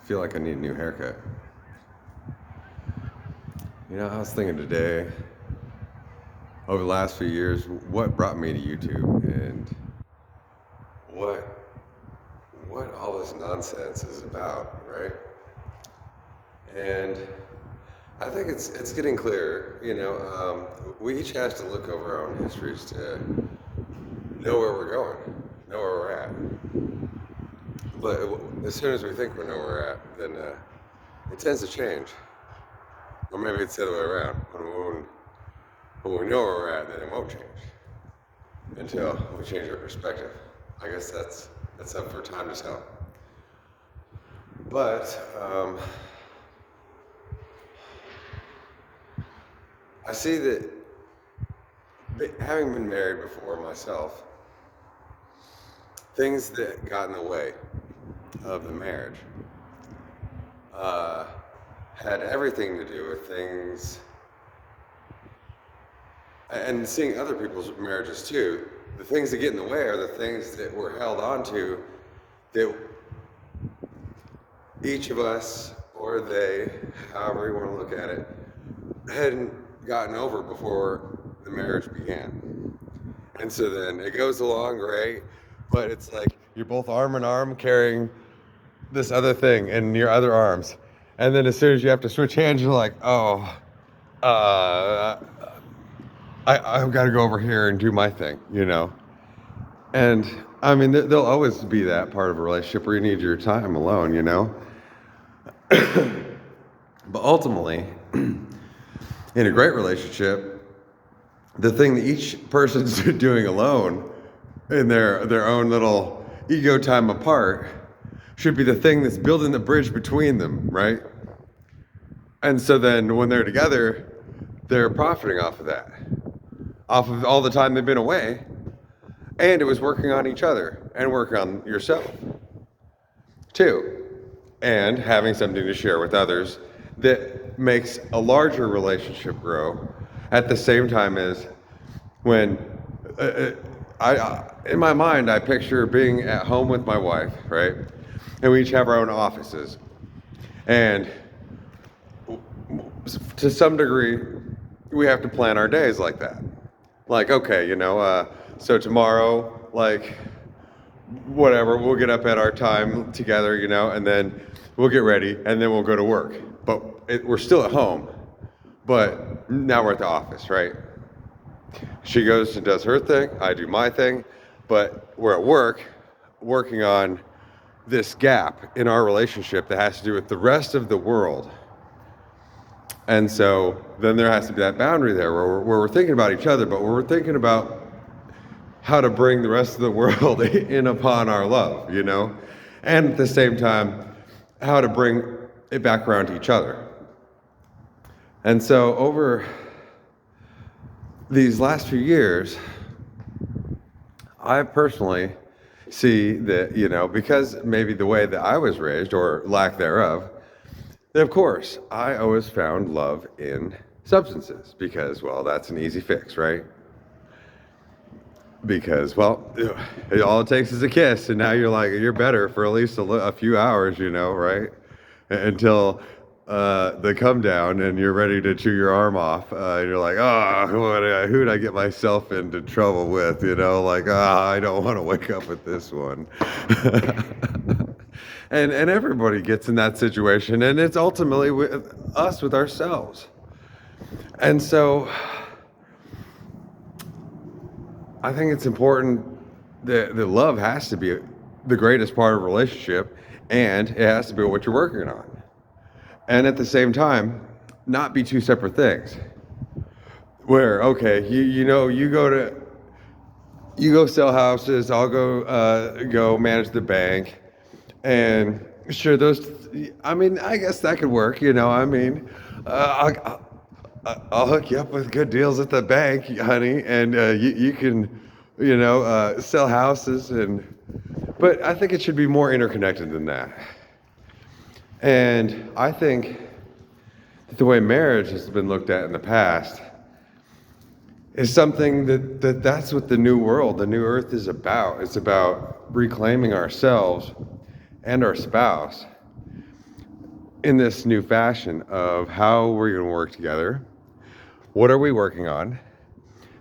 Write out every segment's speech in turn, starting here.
feel like I need a new haircut. I was thinking today, over the last few years, what brought me to YouTube and what what all this nonsense is about, right? And I think it's getting clearer. We each have to look over our own histories to know where we're going, know where we're at. But as soon as we think we know where we're at, then it tends to change. Or maybe it's the other way around. When we know where we're at, then it won't change until we change our perspective. I guess that's up for time to tell. But I see that having been married before myself, things that got in the way of the marriage had everything to do with things, and seeing other people's marriages too. The things that get in the way are the things that we're held on to, that each of us, or they, however you want to look at it, hadn't gotten over before the marriage began. And so then it goes along great, but it's like you're both arm in arm carrying this other thing in your other arms. And then as soon as you have to switch hands, you're like, oh, I've got to go over here and do my thing. And I mean, there'll always be that part of a relationship where you need your time alone. But ultimately, in a great relationship, the thing that each person's doing alone in their own little ego time apart should be the thing that's building the bridge between them, right? And so then when they're together, they're profiting off of that, off of all the time they've been away, and it was working on each other and working on yourself too, and having something to share with others that makes a larger relationship grow at the same time as when in my mind, I picture being at home with my wife, right? And we each have our own offices. And to some degree, we have to plan our days like that. Like, okay, so tomorrow, like, whatever, we'll get up at our time together, and then we'll get ready, and then we'll go to work. But we're still at home, but now we're at the office, right? She goes and does her thing, I do my thing, but we're at work working on this gap in our relationship that has to do with the rest of the world. And so then there has to be that boundary there where we're thinking about each other, but we're thinking about how to bring the rest of the world in upon our love, and at the same time, how to bring it back around to each other. And so over these last few years, I personally see that, because maybe the way that I was raised, or lack thereof, that of course, I always found love in substances because, well, that's an easy fix, right? Because, well, all it takes is a kiss, and now you're better for at least a few hours, right? Until the come down and you're ready to chew your arm off. You're like, who did I get myself into trouble with? I don't want to wake up with this one. and everybody gets in that situation, and it's ultimately with ourselves. And so I think it's important that love has to be the greatest part of a relationship, and it has to be what you're working on. And at the same time, not be two separate things. Where, okay, you go sell houses, I'll go manage the bank, and sure, I guess that could work. I'll hook you up with good deals at the bank, honey, and you can, sell houses, but I think it should be more interconnected than that. And I think that the way marriage has been looked at in the past is something that's what the new world, the new earth is about. It's about reclaiming ourselves and our spouse in this new fashion of how we're going to work together. What are we working on?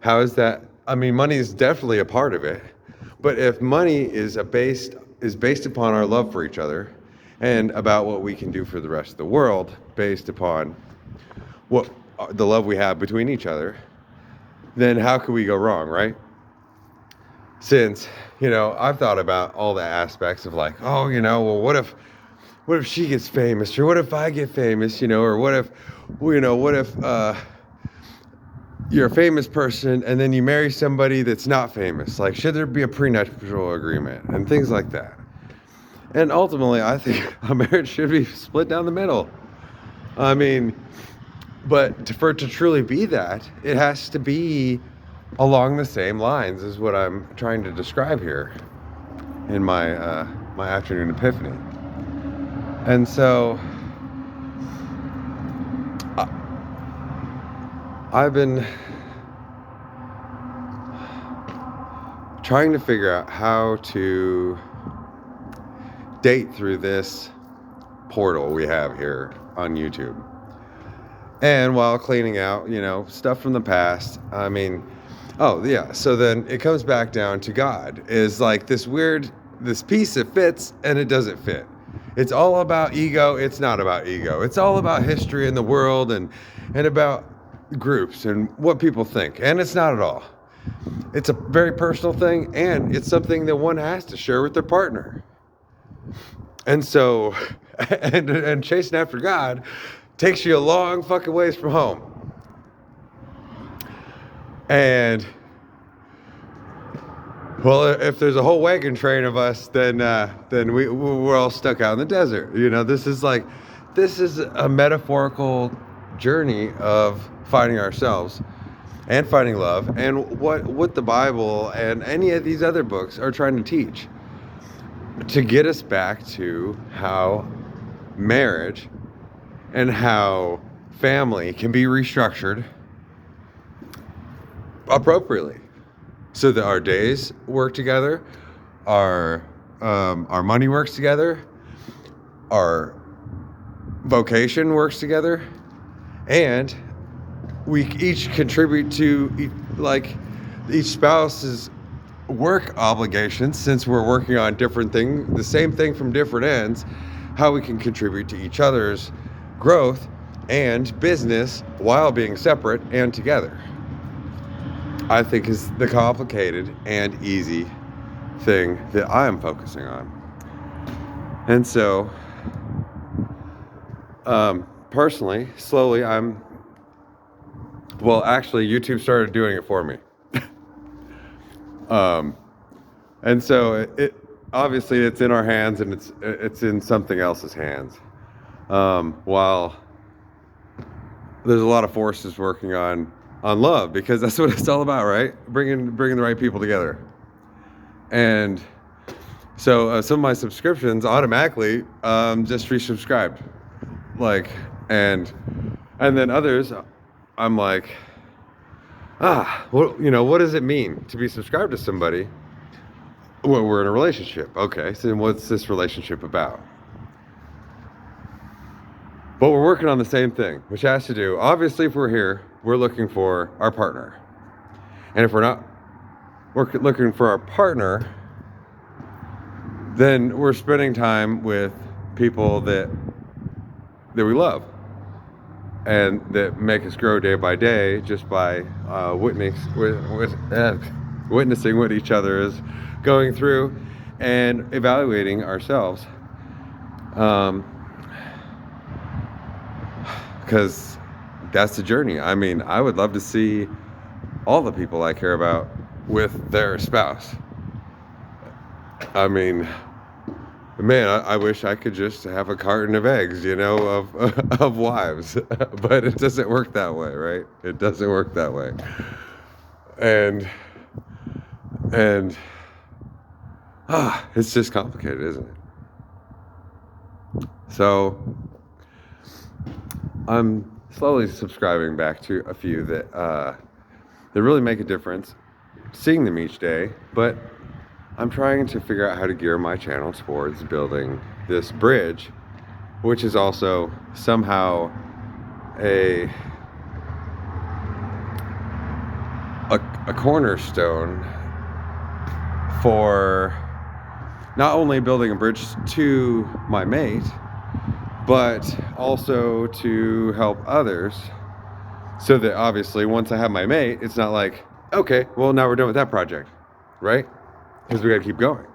How is that? I mean, money is definitely a part of it, but if money is based upon our love for each other and about what we can do for the rest of the world based upon what the love we have between each other, then how could we go wrong, right? Since, I've thought about all the aspects of like, oh, well, what if she gets famous, or what if I get famous, or what if you're a famous person and then you marry somebody that's not famous? Like, should there be a prenuptial agreement and things like that? And ultimately, I think a marriage should be split down the middle. I mean, but for it to truly be that, it has to be along the same lines as what I'm trying to describe here in my my afternoon epiphany. And so I've been trying to figure out how to date through this portal we have here on YouTube. And while cleaning out, stuff from the past, I mean, oh yeah, so then it comes back down to God is like this piece that fits and it doesn't fit. It's all about ego. It's not about ego. It's all about history and the world and about groups and what people think. And it's not at all. It's a very personal thing, and it's something that one has to share with their partner. And so, and chasing after God takes you a long fucking ways from home. And well, if there's a whole wagon train of us, then we're all stuck out in the desert. This is a metaphorical journey of finding ourselves and finding love, and what the Bible and any of these other books are trying to teach, to get us back to how marriage and how family can be restructured appropriately, so that our days work together, our money works together, our vocation works together, and we each contribute to each spouse's work obligations, since we're working on different things, the same thing from different ends, how we can contribute to each other's growth and business while being separate and together, I think is the complicated and easy thing that I am focusing on. And so, personally, slowly, actually, YouTube started doing it for me. And so it obviously it's in our hands, and it's in something else's hands. While there's a lot of forces working on love, because that's what it's all about, right? Bringing the right people together. And so some of my subscriptions automatically just resubscribed, and then others, I'm like, what does it mean to be subscribed to somebody when we're in a relationship? Okay, so then what's this relationship about? But we're working on the same thing, which has to do, obviously, if we're here, we're looking for our partner. And if we're not looking for our partner, then we're spending time with people that we love and that make us grow day by day, just by witnessing what each other is going through and evaluating ourselves. Because that's the journey. I mean, I would love to see all the people I care about with their spouse. I mean, man, I wish I could just have a carton of eggs, of wives. But it doesn't work that way, right? It doesn't work that way. And it's just complicated, isn't it? So I'm slowly subscribing back to a few that really make a difference, seeing them each day, but I'm trying to figure out how to gear my channel towards building this bridge which is also somehow a a cornerstone for not only building a bridge to my mate, but also to help others. So that obviously, once I have my mate, it's not like, okay, well, now we're done with that project, right? Because we got to keep going.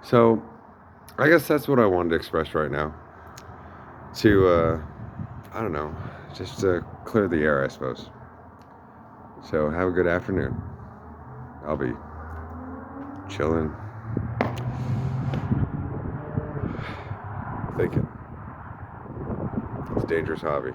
So I guess that's what I wanted to express right now. To, I don't know, just to clear the air, I suppose. So have a good afternoon. I'll be chilling, thinking. It's a dangerous hobby.